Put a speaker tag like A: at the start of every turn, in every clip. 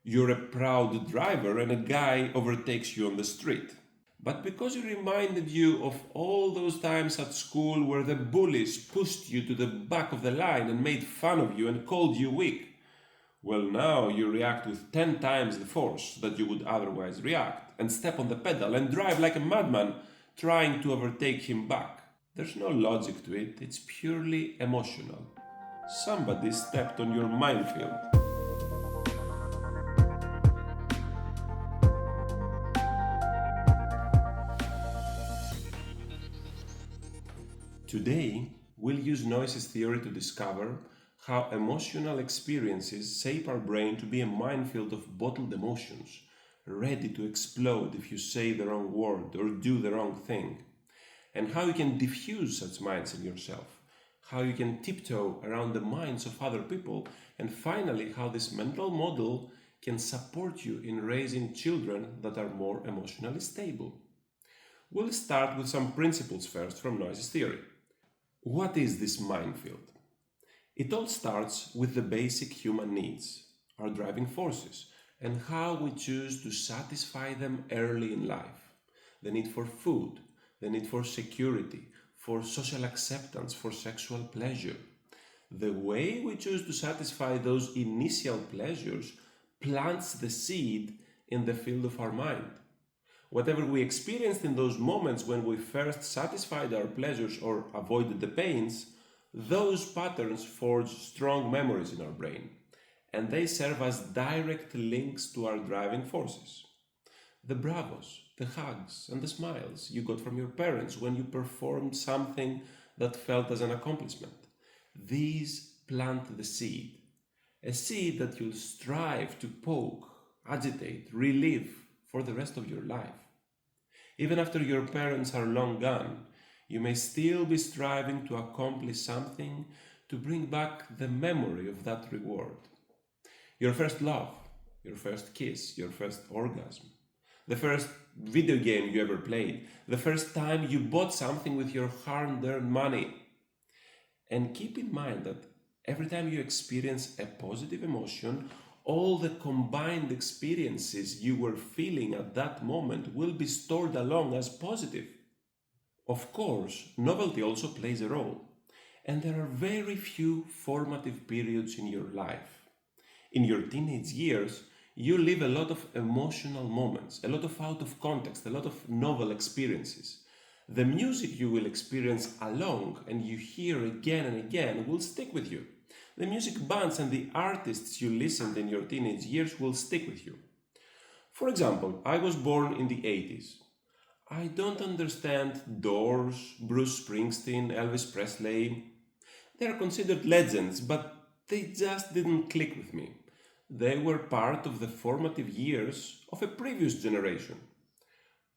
A: You're a proud driver and a guy overtakes you on the street. But because it reminded you of all those times at school where the bullies pushed you to the back of the line and made fun of you and called you weak, well, now you react with 10 times the force that you would otherwise react and step on the pedal and drive like a madman trying to overtake him back. There's no logic to it, it's purely emotional. Somebody stepped on your minefield. Today, we'll use Noesis Theory to discover how emotional experiences shape our brain to be a minefield of bottled emotions, ready to explode if you say the wrong word or do the wrong thing, and how you can diffuse such minds in yourself, how you can tiptoe around the minds of other people, and finally, how this mental model can support you in raising children that are more emotionally stable. We'll start with some principles first from Noesis Theory. What is this minefield? It all starts with the basic human needs, our driving forces, and how we choose to satisfy them early in life. The need for food, the need for security, for social acceptance, for sexual pleasure. The way we choose to satisfy those initial pleasures plants the seed in the field of our mind. Whatever we experienced in those moments when we first satisfied our pleasures or avoided the pains, those patterns forge strong memories in our brain, and they serve as direct links to our driving forces. The bravos, the hugs, and the smiles you got from your parents when you performed something that felt as an accomplishment. These plant the seed, a seed that you'll strive to poke, agitate, relive for the rest of your life. Even after your parents are long gone, you may still be striving to accomplish something to bring back the memory of that reward. Your first love, your first kiss, your first orgasm, the first video game you ever played, the first time you bought something with your hard-earned money. And keep in mind that every time you experience a positive emotion, all the combined experiences you were feeling at that moment will be stored along as positive. Of course, novelty also plays a role, and there are very few formative periods in your life. In your teenage years, you live a lot of emotional moments, a lot of out of context, a lot of novel experiences. The music you will experience along and you hear again and again will stick with you. The music bands and the artists you listened in your teenage years will stick with you. For example, I was born in the 80s. I don't understand Doors, Bruce Springsteen, Elvis Presley. They are considered legends, but they just didn't click with me. They were part of the formative years of a previous generation.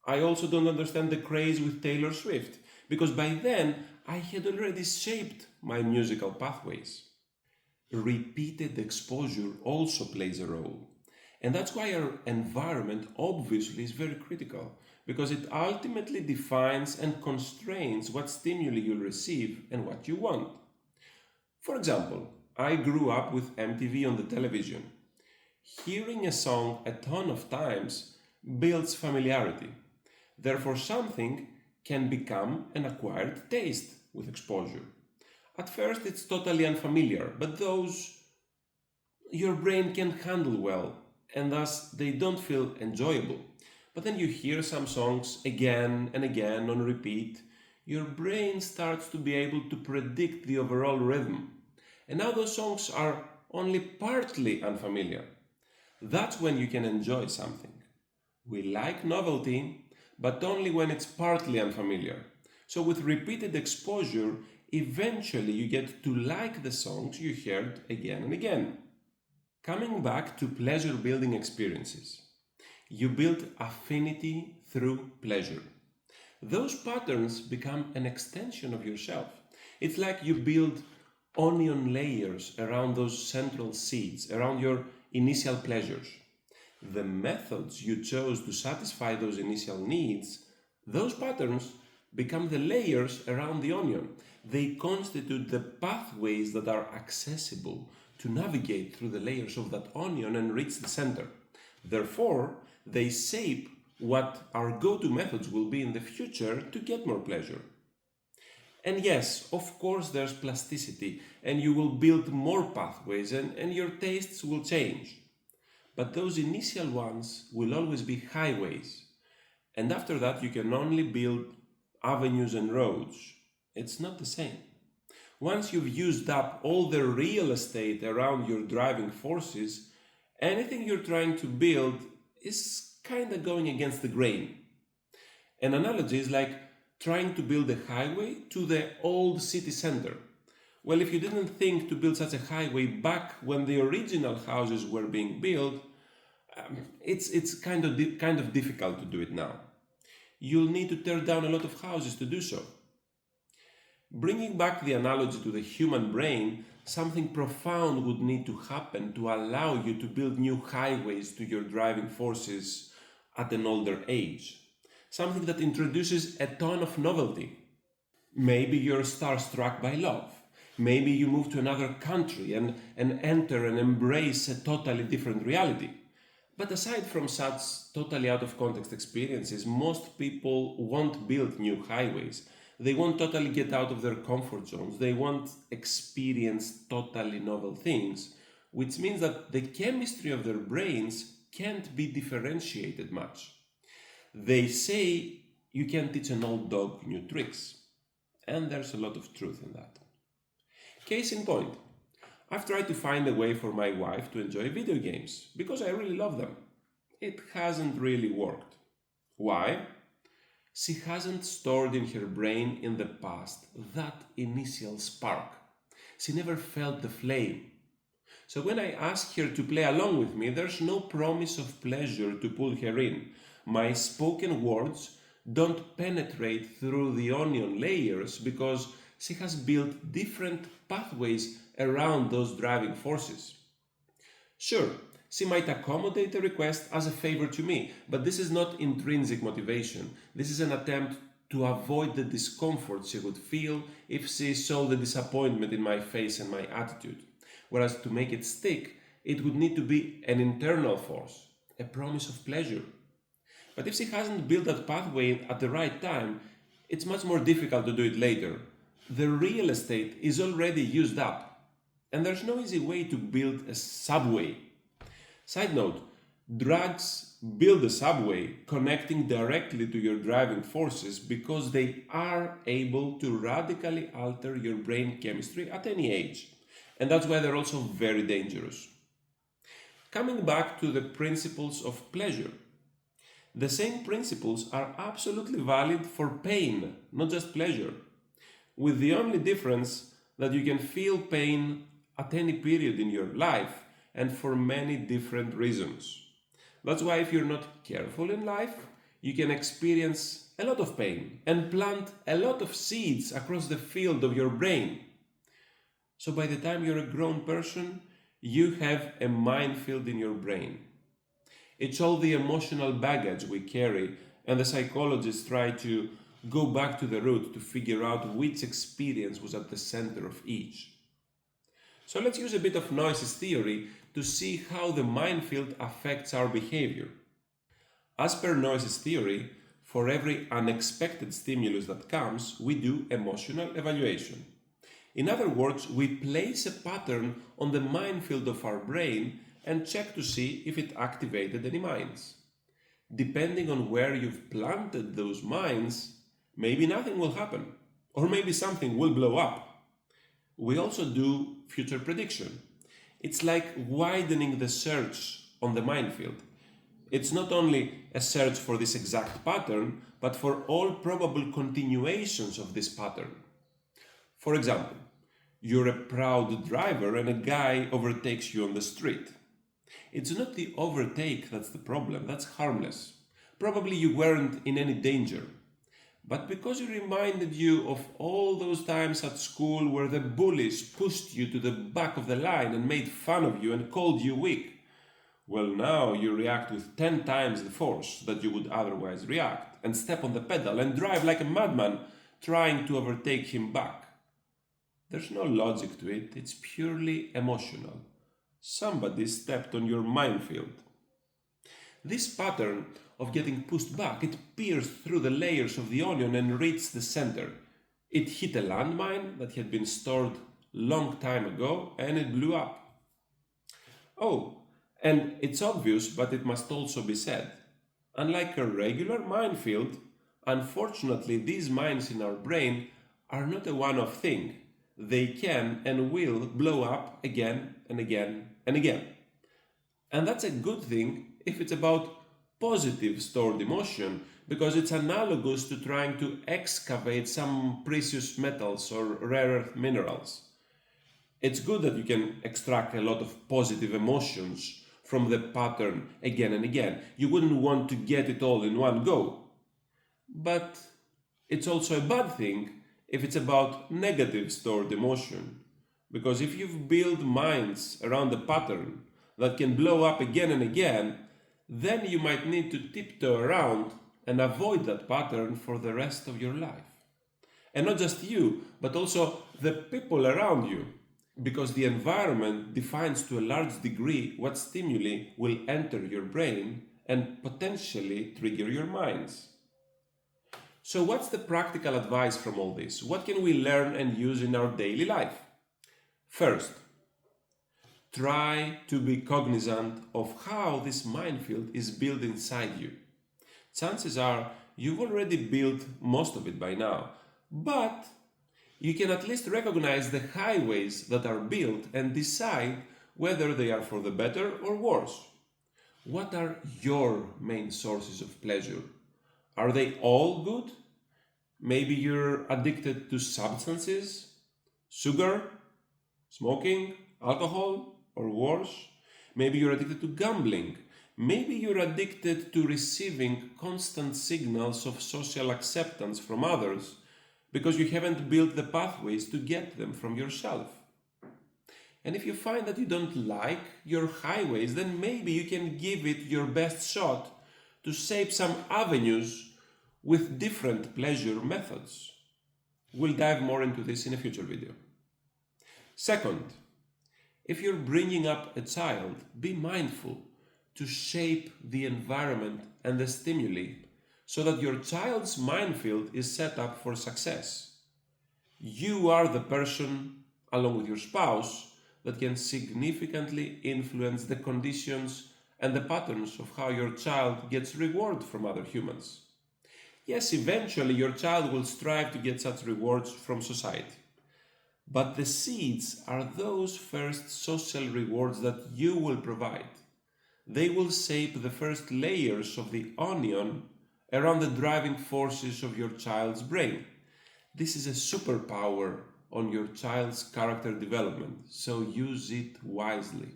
A: I also don't understand the craze with Taylor Swift, because by then I had already shaped my musical pathways. Repeated exposure also plays a role. And that's why our environment obviously is very critical, because it ultimately defines and constrains what stimuli you'll receive and what you want. For example, I grew up with MTV on the television. Hearing a song a ton of times builds familiarity. Therefore, something can become an acquired taste with exposure. At first, it's totally unfamiliar, but those your brain can handle well, and thus they don't feel enjoyable. But then you hear some songs again and again on repeat, your brain starts to be able to predict the overall rhythm. And now those songs are only partly unfamiliar. That's when you can enjoy something. We like novelty, but only when it's partly unfamiliar. So with repeated exposure, eventually you get to like the songs you heard again and again. Coming back to pleasure building experiences, you build affinity through pleasure. Those patterns become an extension of yourself. It's like you build onion layers around those central seeds, around your initial pleasures. The methods you chose to satisfy those initial needs, those patterns become the layers around the onion. They constitute the pathways that are accessible to navigate through the layers of that onion and reach the center. Therefore, they shape what our go-to methods will be in the future to get more pleasure. And yes, of course, there's plasticity, and you will build more pathways, and your tastes will change. But those initial ones will always be highways. And after that, you can only build avenues and roads. It's not the same. Once you've used up all the real estate around your driving forces, anything you're trying to build is kind of going against the grain. An analogy is like trying to build a highway to the old city center. Well, if you didn't think to build such a highway back when the original houses were being built, it's kind of difficult to do it now. You'll need to tear down a lot of houses to do so. Bringing back the analogy to the human brain, something profound would need to happen to allow you to build new highways to your driving forces at an older age. Something that introduces a ton of novelty. Maybe you're starstruck by love. Maybe you move to another country and enter and embrace a totally different reality. But aside from such totally out of context experiences, most people won't build new highways. They won't totally get out of their comfort zones. They won't experience totally novel things, which means that the chemistry of their brains can't be differentiated much. They say you can teach an old dog new tricks, and there's a lot of truth in that. Case in point, I've tried to find a way for my wife to enjoy video games because I really love them. It hasn't really worked. Why? She hasn't stored in her brain in the past that initial spark. She never felt the flame. So when I ask her to play along with me, there's no promise of pleasure to pull her in. My spoken words don't penetrate through the onion layers because she has built different pathways around those driving forces. Sure, she might accommodate a request as a favor to me, but this is not intrinsic motivation. This is an attempt to avoid the discomfort she would feel if she saw the disappointment in my face and my attitude. Whereas to make it stick, it would need to be an internal force, a promise of pleasure. But if she hasn't built that pathway at the right time, it's much more difficult to do it later. The real estate is already used up, and there's no easy way to build a subway. Side note, drugs build a subway connecting directly to your driving forces because they are able to radically alter your brain chemistry at any age. And that's why they're also very dangerous. Coming back to the principles of pleasure. The same principles are absolutely valid for pain, not just pleasure. With the only difference that you can feel pain at any period in your life and for many different reasons. That's why if you're not careful in life, you can experience a lot of pain and plant a lot of seeds across the field of your brain. So by the time you're a grown person, you have a minefield in your brain. It's all the emotional baggage we carry, and the psychologists try to go back to the root to figure out which experience was at the center of each. So let's use a bit of Noesis Theory to see how the minefield affects our behavior. As per Noesis Theory, for every unexpected stimulus that comes, we do emotional evaluation. In other words, we place a pattern on the minefield of our brain and check to see if it activated any mines. Depending on where you've planted those mines, maybe nothing will happen, or maybe something will blow up. We also do future prediction. It's like widening the search on the minefield. It's not only a search for this exact pattern, but for all probable continuations of this pattern. For example, you're a proud driver and a guy overtakes you on the street. It's not the overtake that's the problem, that's harmless. Probably you weren't in any danger. But because it reminded you of all those times at school where the bullies pushed you to the back of the line and made fun of you and called you weak, well, now you react with 10 times the force that you would otherwise react and step on the pedal and drive like a madman trying to overtake him back. There's no logic to it, it's purely emotional. Somebody stepped on your minefield. This pattern of getting pushed back, it pierced through the layers of the onion and reached the center. It hit a landmine that had been stored long time ago and it blew up. Oh, and it's obvious, but it must also be said. Unlike a regular minefield, unfortunately these mines in our brain are not a one-off thing. They can and will blow up again and again and again. And that's a good thing if it's about positive stored emotion, because it's analogous to trying to excavate some precious metals or rare earth minerals. It's good that you can extract a lot of positive emotions from the pattern again and again. You wouldn't want to get it all in one go. But it's also a bad thing if it's about negative stored emotion. Because if you've built minds around the pattern that can blow up again and again, then you might need to tiptoe around and avoid that pattern for the rest of your life. And not just you, but also the people around you, because the environment defines to a large degree what stimuli will enter your brain and potentially trigger your minds. So what's the practical advice from all this? What can we learn and use in our daily life? First, try to be cognizant of how this minefield is built inside you. Chances are you've already built most of it by now, but you can at least recognize the highways that are built and decide whether they are for the better or worse. What are your main sources of pleasure? Are they all good? Maybe you're addicted to substances, sugar, smoking, alcohol, or worse. Maybe you're addicted to gambling. Maybe you're addicted to receiving constant signals of social acceptance from others because you haven't built the pathways to get them from yourself. And if you find that you don't like your highways, then maybe you can give it your best shot to shape some avenues with different pleasure methods. We'll dive more into this in a future video. Second, if you're bringing up a child, be mindful to shape the environment and the stimuli so that your child's minefield is set up for success. You are the person, along with your spouse, that can significantly influence the conditions and the patterns of how your child gets reward from other humans. Yes, eventually your child will strive to get such rewards from society. But the seeds are those first social rewards that you will provide. They will shape the first layers of the onion around the driving forces of your child's brain. This is a superpower on your child's character development, so use it wisely.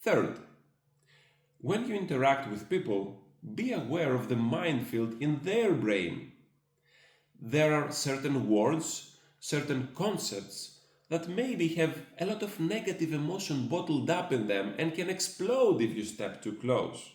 A: Third, when you interact with people, be aware of the minefield in their brain. There are certain words, certain concepts that maybe have a lot of negative emotion bottled up in them and can explode if you step too close.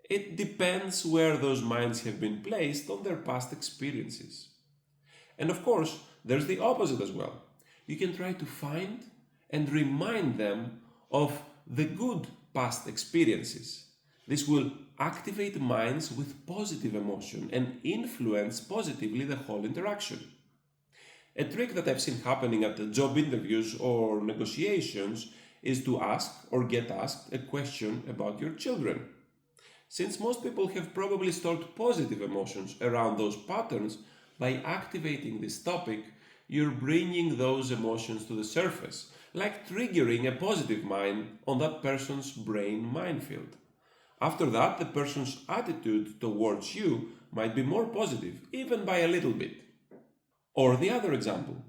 A: It depends where those minds have been placed on their past experiences. And of course, there's the opposite as well. You can try to find and remind them of the good past experiences. This will activate minds with positive emotion and influence positively the whole interaction. A trick that I've seen happening at the job interviews or negotiations is to ask or get asked a question about your children. Since most people have probably stored positive emotions around those patterns, by activating this topic, you're bringing those emotions to the surface, like triggering a positive mind on that person's brain minefield. After that, the person's attitude towards you might be more positive, even by a little bit. Or the other example.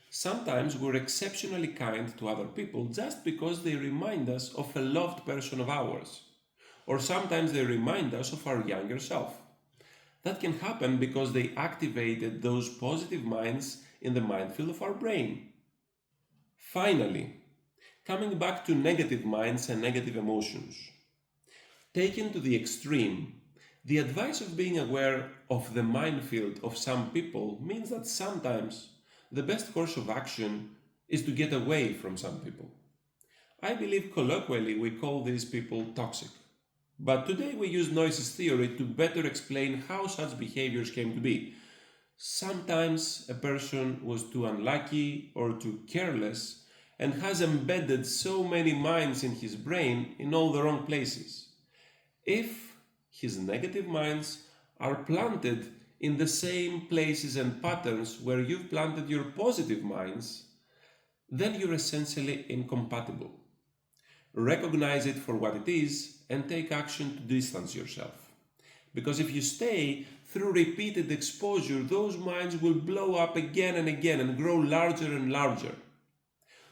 A: Sometimes we're exceptionally kind to other people just because they remind us of a loved person of ours. Or sometimes they remind us of our younger self. That can happen because they activated those positive minds in the minefield of our brain. Finally, coming back to negative minds and negative emotions. Taken to the extreme, the advice of being aware of the minefield of some people means that sometimes the best course of action is to get away from some people. I believe colloquially we call these people toxic. But today we use Noesis Theory to better explain how such behaviors came to be. Sometimes a person was too unlucky or too careless and has embedded so many minds in his brain in all the wrong places. If his negative minds are planted in the same places and patterns where you've planted your positive minds, then you're essentially incompatible. Recognize it for what it is and take action to distance yourself. Because if you stay, through repeated exposure, those minds will blow up again and again and grow larger and larger.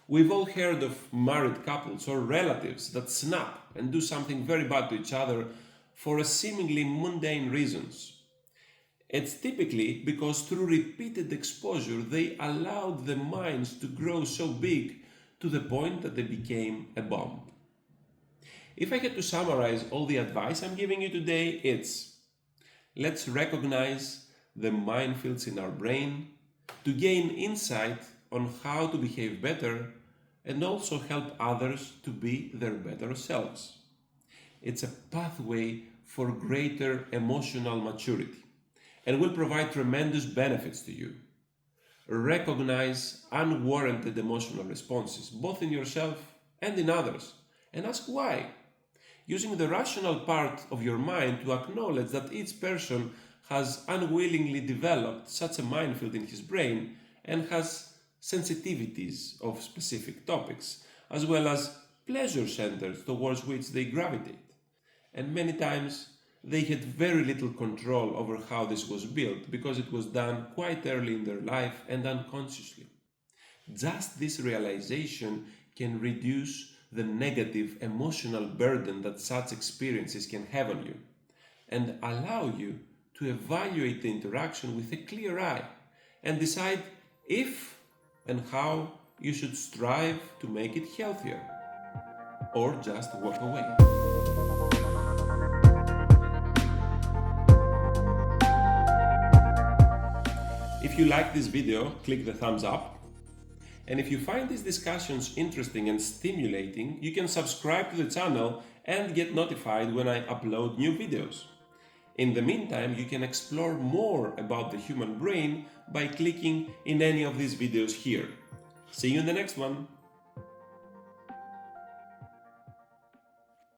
A: We've all heard of married couples or relatives that snap and do something very bad to each other for seemingly mundane reasons. It's typically because through repeated exposure they allowed the minds to grow so big to the point that they became a bomb. If I had to summarize all the advice I'm giving you today, it's: let's recognize the minefields in our brain to gain insight on how to behave better and also help others to be their better selves. It's a pathway for greater emotional maturity and will provide tremendous benefits to you. Recognize unwarranted emotional responses, both in yourself and in others, and ask why, using the rational part of your mind to acknowledge that each person has unwillingly developed such a minefield in his brain and has sensitivities of specific topics, as well as pleasure centers towards which they gravitate. And many times they had very little control over how this was built because it was done quite early in their life and unconsciously. Just this realization can reduce the negative emotional burden that such experiences can have on you and allow you to evaluate the interaction with a clear eye and decide if and how you should strive to make it healthier, or just walk away. If you like this video, click the thumbs up. And if you find these discussions interesting and stimulating, you can subscribe to the channel and get notified when I upload new videos. In the meantime, you can explore more about the human brain by clicking in any of these videos here. See you in the next one.